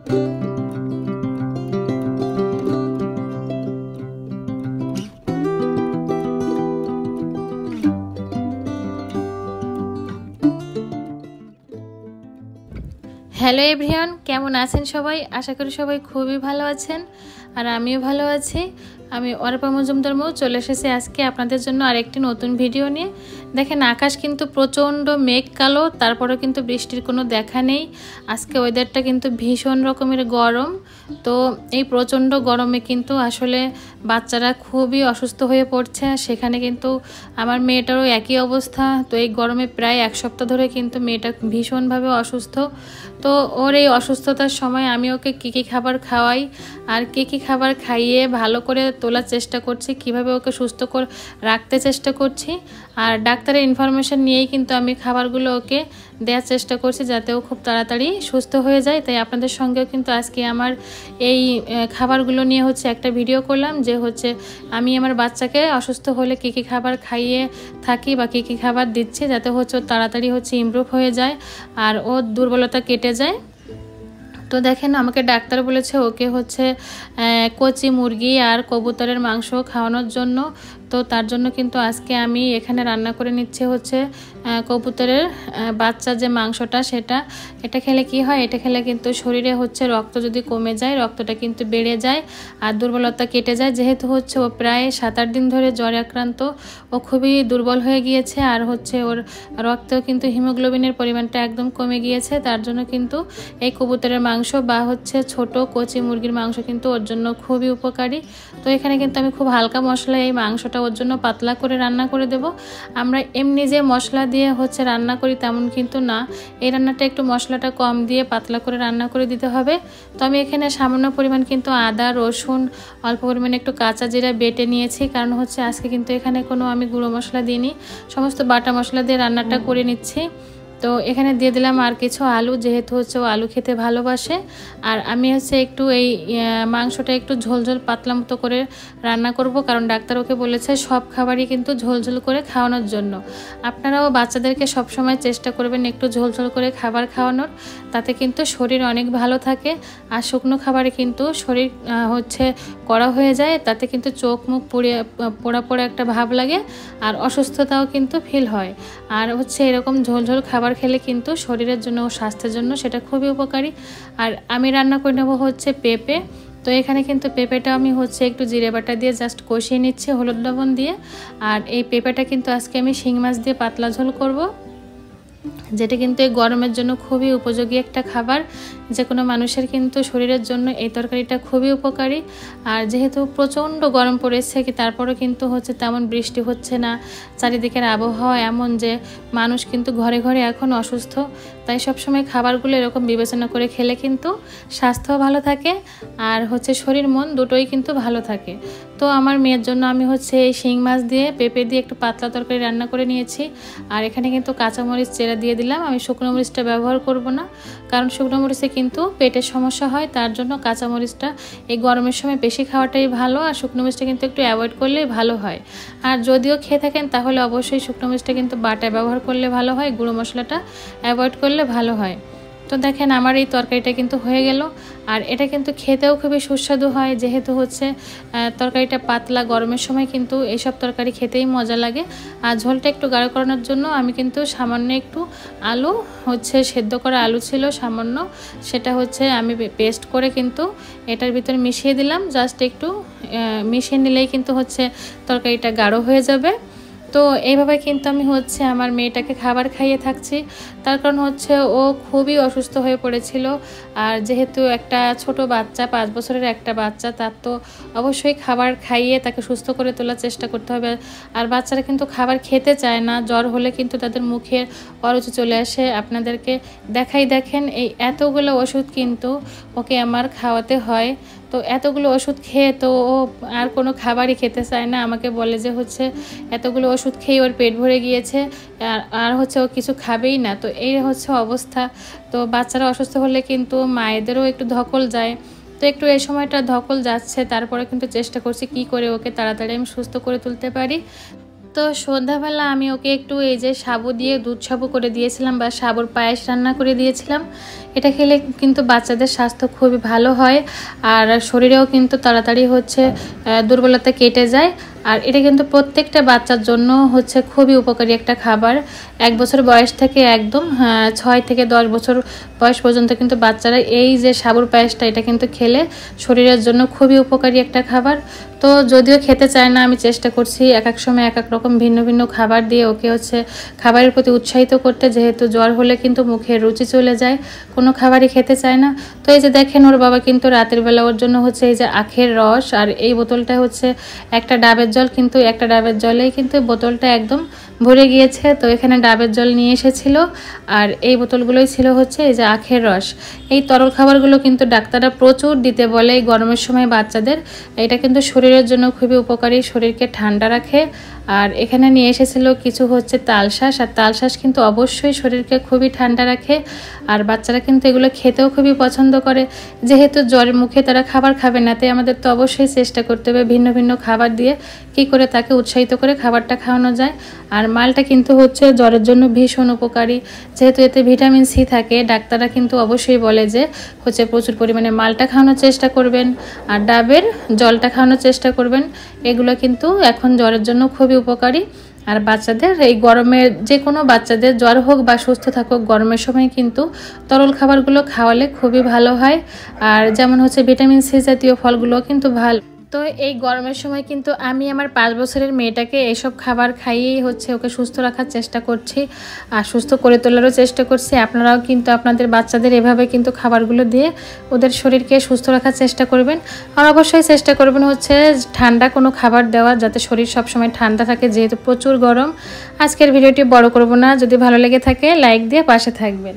Hello everyone, কেমন আছেন সবাই? আশা করি সবাই খুবই ভালো আছেন আর আমিও ভালো আছি। আমি অর্পা মজুমদার চলে এসেছি আজকে আপনাদের জন্য আরেকটি নতুন ভিডিও নিয়ে। দেখেন, আকাশ কিন্তু প্রচণ্ড মেঘ কালো, তারপরে কিন্তু বৃষ্টির কোনো দেখা নেই। আজকে ওয়েদারটা কিন্তু ভীষণ রকমের গরম। তো এই প্রচণ্ড গরমে কিন্তু আসলে বাচ্চারা খুবই অসুস্থ হয়ে পড়ছে। সেখানে কিন্তু আমার মেয়েটারও একই অবস্থা। তো এই গরমে প্রায় এক সপ্তাহ ধরে কিন্তু মেয়েটা ভীষণভাবে অসুস্থ। তো ওর এই অসুস্থতার সময় আমি ওকে কী খাবার খাওয়াই আর কী খাবার খাইয়ে ভালো করে তোলার চেষ্টা করছি, কিভাবে ওকে সুস্থ করে রাখতে চেষ্টা করছি। আর ডাক্তারের ইনফরমেশন নিয়েই কিন্তু আমি খাবারগুলো ওকে দেওয়ার চেষ্টা করছি, যাতে ও খুব তাড়াতাড়ি সুস্থ হয়ে যায়। তাই আপনাদের সঙ্গেও কিন্তু আজকে আমার এই খাবারগুলো নিয়ে একটা ভিডিও করলাম, যে আমি আমার বাচ্চাকে অসুস্থ হলে কী খাবার খাইয়ে থাকি বা কী খাবার দিচ্ছি, যাতে ও তাড়াতাড়ি ইমপ্রুভ হয়ে যায় আর ওর দুর্বলতা কেটে যায়। তো দেখেন, আমাকে ডাক্তার বলেছে ওকে কচি মুরগি আর কবুতরের মাংস খাওয়ানোর জন্য। তো তার জন্য কিন্তু আজকে আমি এখানে রান্না করে নিচ্ছে কবুতরের বাচ্চা যে মাংসটা, এটা খেলে কি হয়, এটা খেলে কিন্তু শরীরে রক্ত যদি কমে যায়, রক্তটা কিন্তু বেড়ে যায় আর দুর্বলতা কেটে যায়। যেহেতু ও প্রায় 7-8 দিন ধরে জ্বরে আক্রান্ত, ও খুবই দুর্বল হয়ে গিয়েছে আর ওর রক্তেও কিন্তু হিমোগ্লোবিনের পরিমাণটা একদম কমে গিয়েছে। তার জন্য কিন্তু এই কবুতরের মাংস বা ছোট কচি মুরগির মাংস কিন্তু ওর জন্য খুবই উপকারী। তো এখানে কিন্তু আমি খুব হালকা মশলা এই মাংসটা ওর জন্য পাতলা করে রান্না করে দেব। আমরা এমনি যে মশলা দিয়ে রান্না করি তেমন কিন্তু না, এই রান্নাটা একটু মশলাটা কম দিয়ে পাতলা করে রান্না করে দিতে হবে। তো আমি এখানে সামান্য পরিমাণ কিন্তু আদা, রসুন, অল্প পরিমাণে একটু কাঁচা জিরা বেটে নিয়েছি, কারণ আজকে কিন্তু এখানে কোনো আমি গুঁড়ো মশলা দিইনি, সমস্ত বাটা মশলা দিয়ে রান্নাটা করে নিচ্ছি। তো এখানে দিয়ে দিলাম আর কিছু আলু, যেহেতু ও আলু খেতে ভালোবাসে। আর আমি একটু এই মাংসটা একটু ঝোলঝোল পাতলা মতো করে রান্না করব, কারণ ডাক্তার ওকে বলেছে সব খাবারই কিন্তু ঝোলঝোল করে খাওয়ানোর জন্য। আপনারাও বাচ্চাদেরকে সবসময় চেষ্টা করবেন একটু ঝোলঝোল করে খাবার খাওয়ানোর, তাতে কিন্তু শরীর অনেক ভালো থাকে। আর শুকনো খাবারে কিন্তু শরীর কড়া হয়ে যায়, তাতে কিন্তু চোখ মুখ পোড়া পোড়া একটা ভাব লাগে আর অসুস্থতাও কিন্তু ফিল হয়। আর এরকম ঝোলঝোল খাবার খেলে কিন্তু শরীরের জন্য ও স্বাস্থ্যের জন্য সেটা খুবই উপকারী। আর আমি রান্না করে নেব পেঁপে। তো এখানে কিন্তু পেঁপেটা আমি একটু জিরে বাটা দিয়ে জাস্ট কষিয়ে নিচ্ছি হলুদ লবণ দিয়ে। আর এই পেঁপেটা কিন্তু আজকে আমি শিং মাছ দিয়ে পাতলা ঝোল করব, যেটা কিন্তু এই গরমের জন্য খুবই উপযোগী একটা খাবার। যে কোনো মানুষের কিন্তু শরীরের জন্য এই তরকারিটা খুবই উপকারী। আর যেহেতু প্রচণ্ড গরম পড়েছে তারপরেও কিন্তু তেমন বৃষ্টি হচ্ছে না, চারিদিকের আবহাওয়া এমন যে মানুষ কিন্তু ঘরে ঘরে এখন অসুস্থ। তাই সবসময় খাবারগুলো এরকম বিবেচনা করে খেলে কিন্তু স্বাস্থ্য ভালো থাকে আর শরীর মন দুটোই কিন্তু ভালো থাকে। তো আমার মেয়ের জন্য আমি এই শিং মাছ দিয়ে পেঁপে দিয়ে একটু পাতলা তরকারি রান্না করে নিয়েছি। আর এখানে কিন্তু কাঁচামরিচ চেরা দিয়ে দিলাম। আমি শুকনো মরিচটা ব্যবহার করব না, কারণ শুকনো মরিচে কিন্তু পেটের সমস্যা হয়, তার জন্য কাঁচামরিচটা এই গরমের সময় বেশি খাওয়াটাই ভালো। আর শুকনো মরিচটা কিন্তু একটু অ্যাভয়েড করলেই ভালো হয়। আর যদিও খেয়ে থাকেন তাহলে অবশ্যই শুকনো মরিচটা কিন্তু বাটায় ব্যবহার করলে ভালো হয়, গুঁড়ো মশলাটা অ্যাভয়েড করলে ভালো হয়। তো দেখেন, আমার এই তরকারিটা কিন্তু হয়ে গেল। আর এটা কিন্তু খেতেও খুবই সুস্বাদু হয়, যেহেতু তরকারিটা পাতলা, গরমের সময় কিন্তু এইসব তরকারি খেতেই মজা লাগে। আর ঝোলটা একটু গাঢ় করানোর জন্য আমি কিন্তু সামান্য একটু আলু সেদ্ধ করা আলু ছিল সামান্য, সেটা আমি পেস্ট করে কিন্তু এটার ভিতরে মিশিয়ে দিলাম। জাস্ট একটু মিশিয়ে নিলেই কিন্তু তরকারিটা গাঢ় হয়ে যাবে। তো এইভাবে কিন্তু আমি আমার মেয়েটাকে খাবার খাইয়ে থাকছি। তার কারণ ও খুবই অসুস্থ হয়ে পড়েছিল। আর যেহেতু একটা ছোট বাচ্চা, 5 বছরের একটা বাচ্চা, তার তো অবশ্যই খাবার খাইয়ে তাকে সুস্থ করে তোলার চেষ্টা করতে হবে। আর বাচ্চারা কিন্তু খাবার খেতে চায় না, জ্বর হলে কিন্তু তাদের মুখে অরুচি চলে আসে। আপনাদেরকে দেখেন এই এতগুলো ওষুধ কিন্তু ওকে আমার খাওয়াতে হয়। তো এতগুলো ওষুধ খেয়ে তো ও আর কোনো খাবারই খেতে চায় না। আমাকে বলে যে এতগুলো ওষুধ খেয়ে ওর পেট ভরে গিয়েছে আর ও কিছু খাবেই না। তো এই অবস্থা। তো বাচ্চারা অসুস্থ হলে কিন্তু মায়েদেরও একটু ধকল যায়। তো একটু এই সময়টা ধকল যাচ্ছে, তারপরে কিন্তু চেষ্টা করছি কি করে ওকে তাড়াতাড়ি আমি সুস্থ করে তুলতে পারি। তো তো সন্ধ্যাবেলা আমি ওকে একটু এই যে সাবু দিয়ে দুধ সাবু করে দিয়েছিলাম বা সাবুর পায়েস রান্না করে দিয়েছিলাম। এটা খেলে কিন্তু বাচ্চাদের স্বাস্থ্য খুবই ভালো হয় আর শরীরেও কিন্তু তাড়াতাড়ি হচ্ছে দুর্বলতা কেটে যায়। আর এটা কিন্তু প্রত্যেকটা বাচ্চার জন্য হচ্ছে খুবই উপকারী একটা খাবার। 1 বছর বয়স থেকে একদম 6 থেকে 10 বছর বয়স পর্যন্ত কিন্তু বাচ্চারা এই যে সাবুর পায়েসটা এটা কিন্তু খেলে শরীরের জন্য খুবই উপকারী একটা খাবার। তো যদিও খেতে চায় না, আমি চেষ্টা করছি এক এক সময় এক এক রকম ভিন্ন ভিন্ন খাবার দিয়ে ওকে হচ্ছে খাবারের প্রতি উৎসাহিত করতে, যেহেতু জ্বর হলে কিন্তু মুখের রুচি চলে যায়, কোনো খাবারই খেতে চায় না। তো এই যে দেখেন ওর বাবা কিন্তু রাতের বেলা ওর জন্য হচ্ছে এই যে আখের রস আর এই বোতলটা হচ্ছে একটা ডাবের জল, কিন্তু একটা ডাবের জলেই কিন্তু বোতলটা একদম ভরে গিয়েছে। তো এখানে ডাবের জল নিয়ে এসেছিল আর এই বোতলগুলোই ছিল হচ্ছে এই যে আখের রস। এই তরল খাবারগুলো কিন্তু ডাক্তাররা প্রচুর দিতে বলে এই গরমের সময় বাচ্চাদের। এটা কিন্তু শরীরের জন্য খুবই উপকারী, শরীরকে ঠান্ডা রাখে। আর এখানে নিয়ে এসেছিল কিছু হচ্ছে তালশাঁস, আর তালশাঁস কিন্তু অবশ্যই শরীরকে খুবই ঠান্ডা রাখে আর বাচ্চারা কিন্তু এগুলো খেতেও খুবই পছন্দ করে। যেহেতু জ্বরের মুখে তারা খাবার খাবে না, তাই আমাদের তো অবশ্যই চেষ্টা করতে হবে ভিন্ন ভিন্ন খাবার দিয়ে কী করে তাকে উৎসাহিত করে খাবারটা খাওয়ানো যায়। আর মালটা কিন্তু হচ্ছে জ্বরের জন্য ভীষণ উপকারী, যেহেতু এতে ভিটামিন সি থাকে। ডাক্তাররা কিন্তু অবশ্যই বলে যে হচ্ছে প্রচুর পরিমাণে মালটা খাওয়ানোর চেষ্টা করবেন আর ডাবের জলটা খাওয়ানোর চেষ্টা করবেন। এগুলো কিন্তু এখন জ্বরের জন্য খুবই উপকারী। আর বাচ্চাদের এই গরমে যে কোনো বাচ্চাদের জ্বর হোক বা সুস্থ থাকুক, গরমের সময় কিন্তু তরল খাবারগুলো খাওয়ালে খুবই ভালো হয়। আর যেমন হচ্ছে ভিটামিন সি জাতীয় ফলগুলো কিন্তু ভালো। তো এই গরমের সময় কিন্তু আমি আমার 5 বছরের মেয়েটাকে এইসব খাবার খাইয়েই হচ্ছে ওকে সুস্থ রাখার চেষ্টা করছি আর সুস্থ করে তোলারও চেষ্টা করছি। আপনারাও কিন্তু আপনাদের বাচ্চাদের এভাবে কিন্তু খাবারগুলো দিয়ে ওদের শরীরকে সুস্থ রাখার চেষ্টা করবেন। আর অবশ্যই চেষ্টা করবেন হচ্ছে ঠান্ডা কোনো খাবার দেওয়া, যাতে শরীর সবসময় ঠান্ডা থাকে, যেহেতু প্রচুর গরম। আজকের ভিডিওটি বড় করব না, যদি ভালো লেগে থাকে লাইক দিয়ে পাশে থাকবেন।